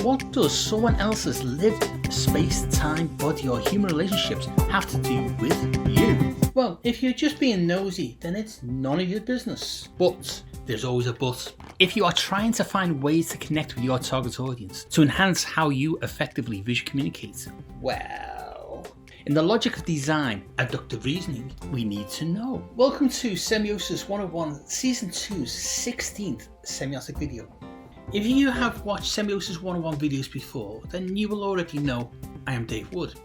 What does someone else's lived space, time, body or human relationships have to do with you? Well, if you're just being nosy, then it's none of your business. But there's always a but. If you are trying to find ways to connect with your target audience to enhance how you effectively visually communicate, well, in the logic of design, abductive reasoning, we need to know. Welcome to Semiosis 101, Season 2's 16th semiotic video. If you have watched Semiosis 101 videos before, then you will already know I am Dave Wood.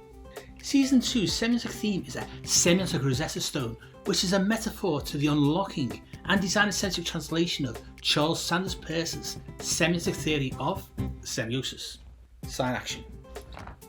Season 2's semiotic theme is a semiotic Rosetta Stone, which is a metaphor to the unlocking and designer-centric translation of Charles Sanders Peirce's semiotic theory of semiosis. Sign action.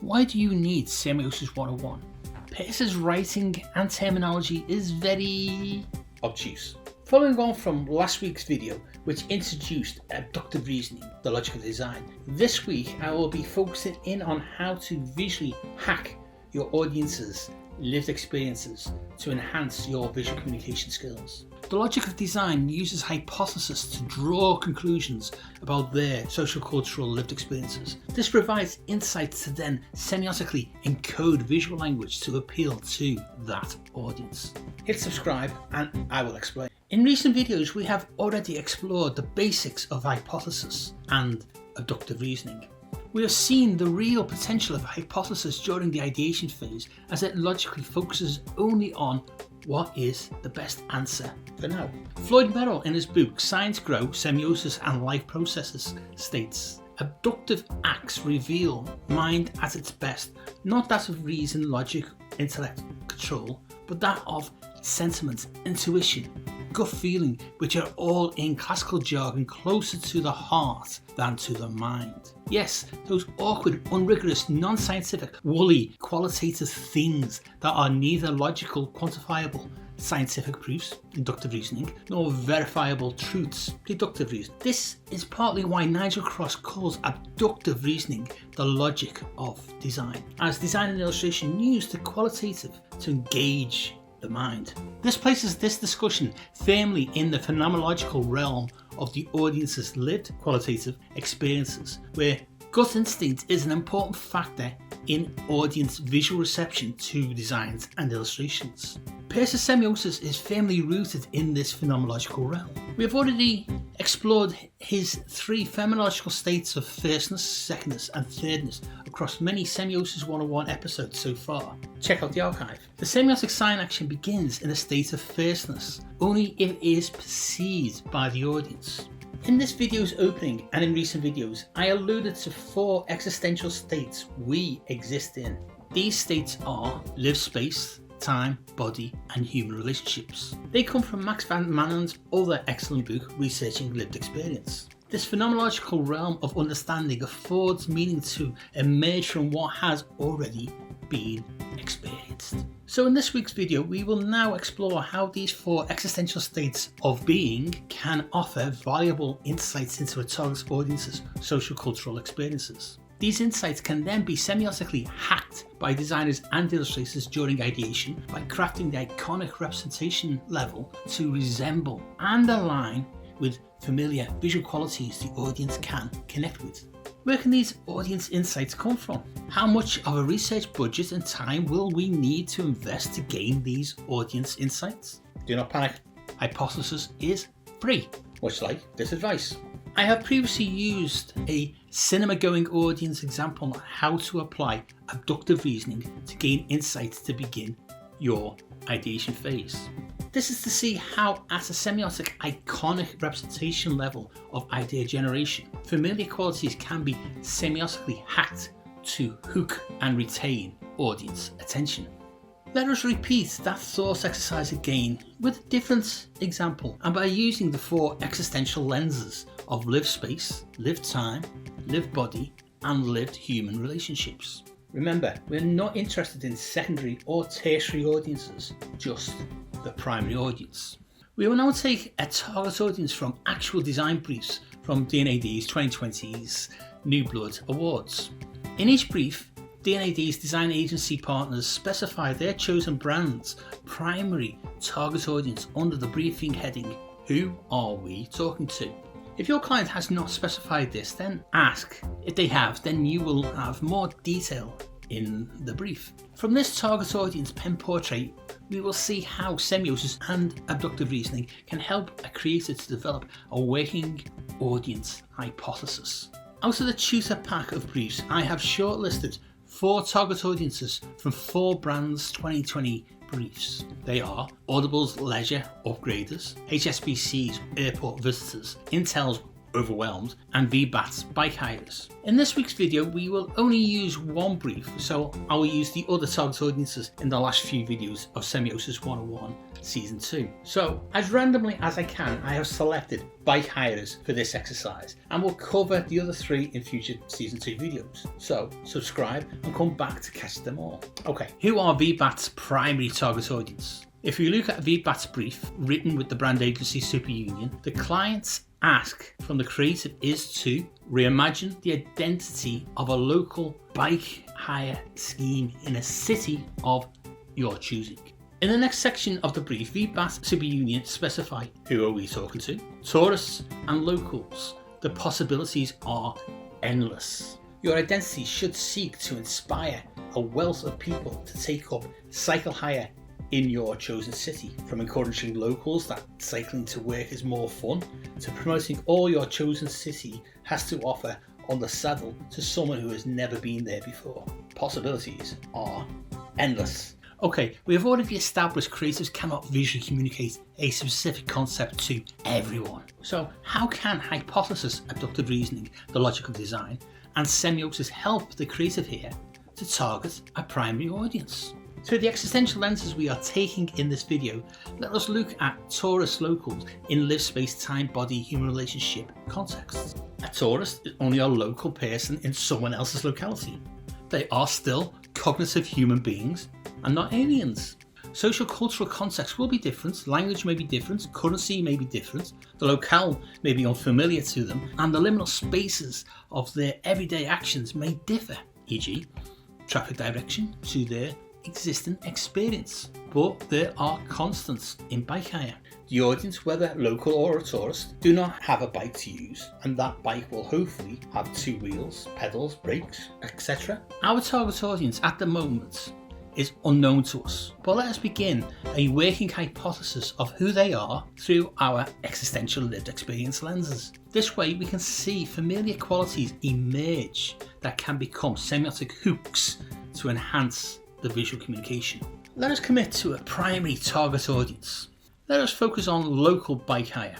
Why do you need Semiosis 101? Peirce's writing and terminology is very obtuse. Following on from last week's video, which introduced abductive reasoning, the logic of design, this week I will be focusing in on how to visually hack your audience's lived experiences to enhance your visual communication skills. The logic of design uses hypotheses to draw conclusions about their socio-cultural lived experiences. This provides insights to then semiotically encode visual language to appeal to that audience. Hit subscribe and I will explain. In recent videos, we have already explored the basics of hypothesis and abductive reasoning. We have seen the real potential of a hypothesis during the ideation phase, as it logically focuses only on what is the best answer for now. Floyd Merrill, in his book Science Grow, Semiosis and Life Processes, states, abductive acts reveal mind at its best, not that of reason, logic, intellect, control, but that of sentiment, intuition, gut feeling, which are all in classical jargon closer to the heart than to the mind. Yes, those awkward, unrigorous, non-scientific, woolly, qualitative things that are neither logical, quantifiable, scientific proofs, inductive reasoning, nor verifiable truths, deductive reasoning. This is partly why Nigel Cross calls abductive reasoning the logic of design, as design and illustration use the qualitative to engage the mind. This places this discussion firmly in the phenomenological realm of the audience's lived qualitative experiences, where gut instinct is an important factor in audience visual reception to designs and illustrations. Peirce's semiosis is firmly rooted in this phenomenological realm. We have already explored his three phenomenological states of firstness, secondness and thirdness across many Semiosis 101 episodes so far. Check out the archive. The semiotic sign action begins in a state of firstness, only if it is perceived by the audience. In this video's opening and in recent videos, I alluded to 4 existential states we exist in. These states are lived space, time, body and human relationships. They come from Max van Manen's other excellent book, Researching Lived Experience. This phenomenological realm of understanding affords meaning to emerge from what has already been experienced. So in this week's video, we will now explore how these 4 existential states of being can offer valuable insights into a target audience's socio-cultural experiences. These insights can then be semiotically hacked by designers and illustrators during ideation by crafting the iconic representation level to resemble and align with familiar visual qualities the audience can connect with. Where can these audience insights come from? How much of a research budget and time will we need to invest to gain these audience insights? Do not panic. Hypothesis is free, much like this advice. I have previously used a cinema-going audience example on how to apply abductive reasoning to gain insights to begin your ideation phase. This is to see how, at a semiotic iconic representation level of idea generation, familiar qualities can be semiotically hacked to hook and retain audience attention. Let us repeat that thought exercise again with a different example, and by using the 4 existential lenses of lived space, lived time, lived body and lived human relationships. Remember, we're not interested in secondary or tertiary audiences, just the primary audience. We will now take a target audience from actual design briefs from D&AD's 2020's New Blood Awards. In each brief, D&AD's design agency partners specify their chosen brand's primary target audience under the briefing heading, Who Are We Talking To? If your client has not specified this, then ask. If they have, then you will have more detail in the brief. From this target audience pen portrait, we will see how semiosis and abductive reasoning can help a creator to develop a working audience hypothesis. Out of the tutor pack of briefs, I have shortlisted 4 target audiences from 4 brands 2020 briefs. They are Audible's leisure upgraders, HSBC's airport visitors, Intel's overwhelmed, and VBAT's bike hires. In this week's video, we will only use one brief, so I will use the other target audiences in the last few videos of Semiosis 101 Season 2. So, as randomly as I can, I have selected bike hires for this exercise, and we'll cover the other 3 in future Season 2 videos. So, subscribe and come back to catch them all. Okay, who are VBAT's primary target audience? If you look at VBAT's brief, written with the brand agency Superunion, the client's ask from the creative is to reimagine the identity of a local bike hire scheme in a city of your choosing. In the next section of the brief, VBAT Superunion specify who are we talking to, tourists and locals. The possibilities are endless. Your identity should seek to inspire a wealth of people to take up cycle hire in your chosen city, from encouraging locals that cycling to work is more fun, to promoting all your chosen city has to offer on the saddle to someone who has never been there before. Possibilities are endless. Okay, we have already established creatives cannot visually communicate a specific concept to everyone. So how can hypothesis, abductive reasoning, the logic of design, and semiosis help the creative here to target a primary audience? Through the existential lenses we are taking in this video, let us look at tourist locals in live, space, time, body, human relationship contexts. A tourist is only a local person in someone else's locality. They are still cognitive human beings and not aliens. Socio-cultural context will be different, language may be different, currency may be different, the locale may be unfamiliar to them, and the liminal spaces of their everyday actions may differ, e.g. traffic direction to their existing experience, but there are constants in bike hire. The audience, whether local or a tourist, do not have a bike to use, and that bike will hopefully have 2 wheels, pedals, brakes, etc. Our target audience at the moment is unknown to us, but let us begin a working hypothesis of who they are through our existential lived experience lenses. This way we can see familiar qualities emerge that can become semiotic hooks to enhance the visual communication. Let us commit to a primary target audience. Let us focus on local bike hire.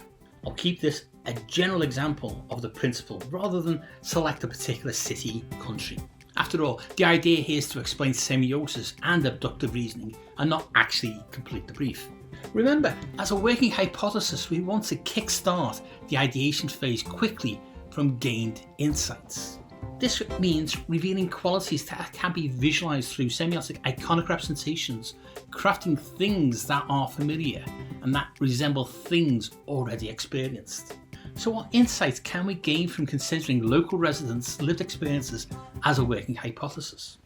I'll keep this a general example of the principle rather than select a particular city, country. After all, the idea here is to explain semiosis and abductive reasoning and not actually complete the brief. Remember, as a working hypothesis, we want to kickstart the ideation phase quickly from gained insights. This means revealing qualities that can be visualized through semiotic iconic representations, crafting things that are familiar and that resemble things already experienced. So what insights can we gain from considering local residents' lived experiences as a working hypothesis?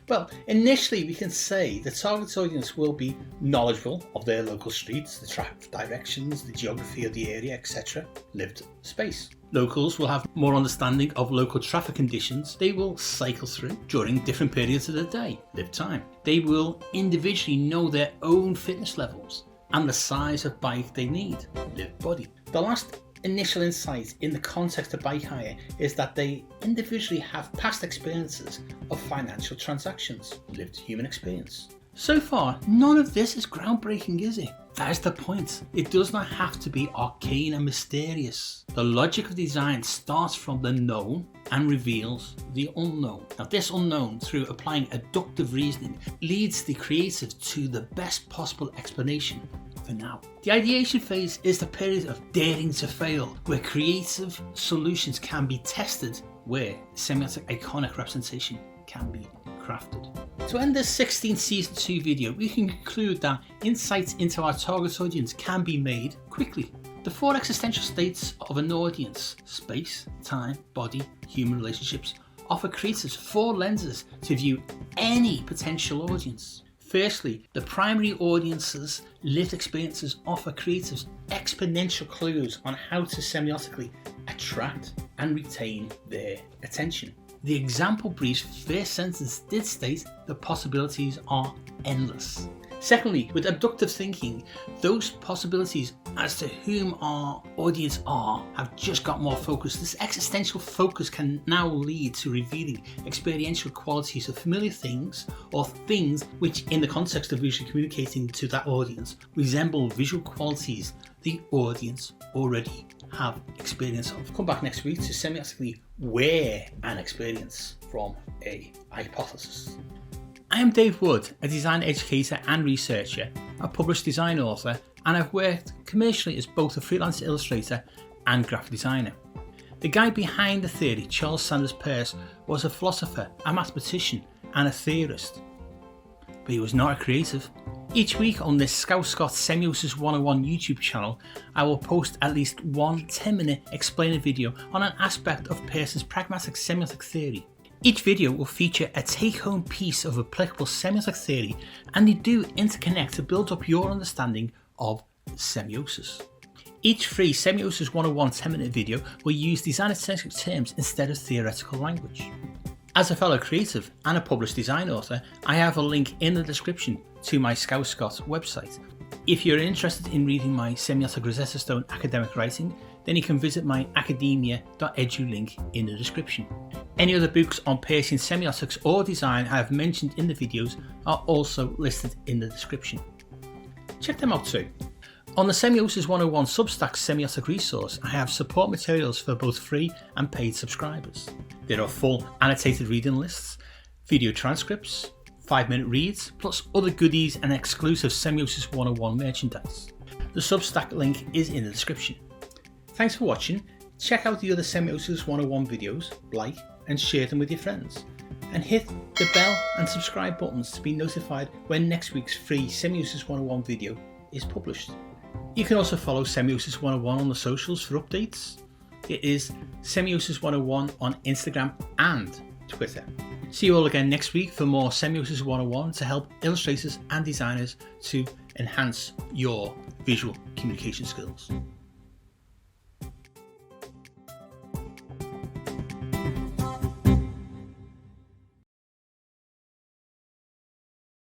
Well, initially we can say the target audience will be knowledgeable of their local streets, the traffic directions, the geography of the area, etc. Lived space. Locals will have more understanding of local traffic conditions they will cycle through during different periods of the day, lived time. They will individually know their own fitness levels and the size of bike they need, lived body. The last initial insight in the context of bike hire is that they individually have past experiences of financial transactions, lived human experience. So far, none of this is groundbreaking, is it? That is the point. It does not have to be arcane and mysterious. The logic of design starts from the known and reveals the unknown. Now, this unknown, through applying abductive reasoning, leads the creative to the best possible explanation for now. The ideation phase is the period of daring to fail, where creative solutions can be tested, where semiotic iconic representation can be crafted. To end this 16th Season 2 video, we can conclude that insights into our target audience can be made quickly. The 4 existential states of an audience, space, time, body, human relationships, offer creators 4 lenses to view any potential audience. Firstly, the primary audience's lived experiences offer creatives exponential clues on how to semiotically attract and retain their attention. The example brief's first sentence did state the possibilities are endless. Secondly, with abductive thinking, those possibilities as to whom our audience are have just got more focused. This existential focus can now lead to revealing experiential qualities of familiar things or things which, in the context of visually communicating to that audience, resemble visual qualities the audience already have experience of. Come back next week to semiotically wear an experience from a hypothesis. I am Dave Wood, a design educator and researcher, a published design author, and I've worked commercially as both a freelance illustrator and graphic designer. The guy behind the theory, Charles Sanders Peirce, was a philosopher, a mathematician, and a theorist. But he was not a creative. Each week on this Scout Scott Semiosis 101 YouTube channel, I will post at least one 10-minute explainer video on an aspect of Peirce's pragmatic semiotic theory. Each video will feature a take-home piece of applicable semiotic theory, and they do interconnect to build up your understanding of semiosis. Each free Semiosis 101 10-minute video will use design-centric terms instead of theoretical language. As a fellow creative and a published design author, I have a link in the description to my Scout Scott website. If you're interested in reading my semiotic Rosetta Stone academic writing, then you can visit my academia.edu link in the description. Any other books on Peircean semiotics or design I have mentioned in the videos are also listed in the description. Check them out too. On the Semiosis 101 Substack semiotic resource, I have support materials for both free and paid subscribers. There are full annotated reading lists, video transcripts, 5-minute reads, plus other goodies and exclusive Semiosis 101 merchandise. The Substack link is in the description. Thanks for watching. Check out the other Semiosis 101 videos, like and share them with your friends. And hit the bell and subscribe buttons to be notified when next week's free Semiosis 101 video is published. You can also follow Semiosis 101 on the socials for updates. It is Semiosis 101 on Instagram and Twitter. See you all again next week for more Semiosis 101 to help illustrators and designers to enhance your visual communication skills.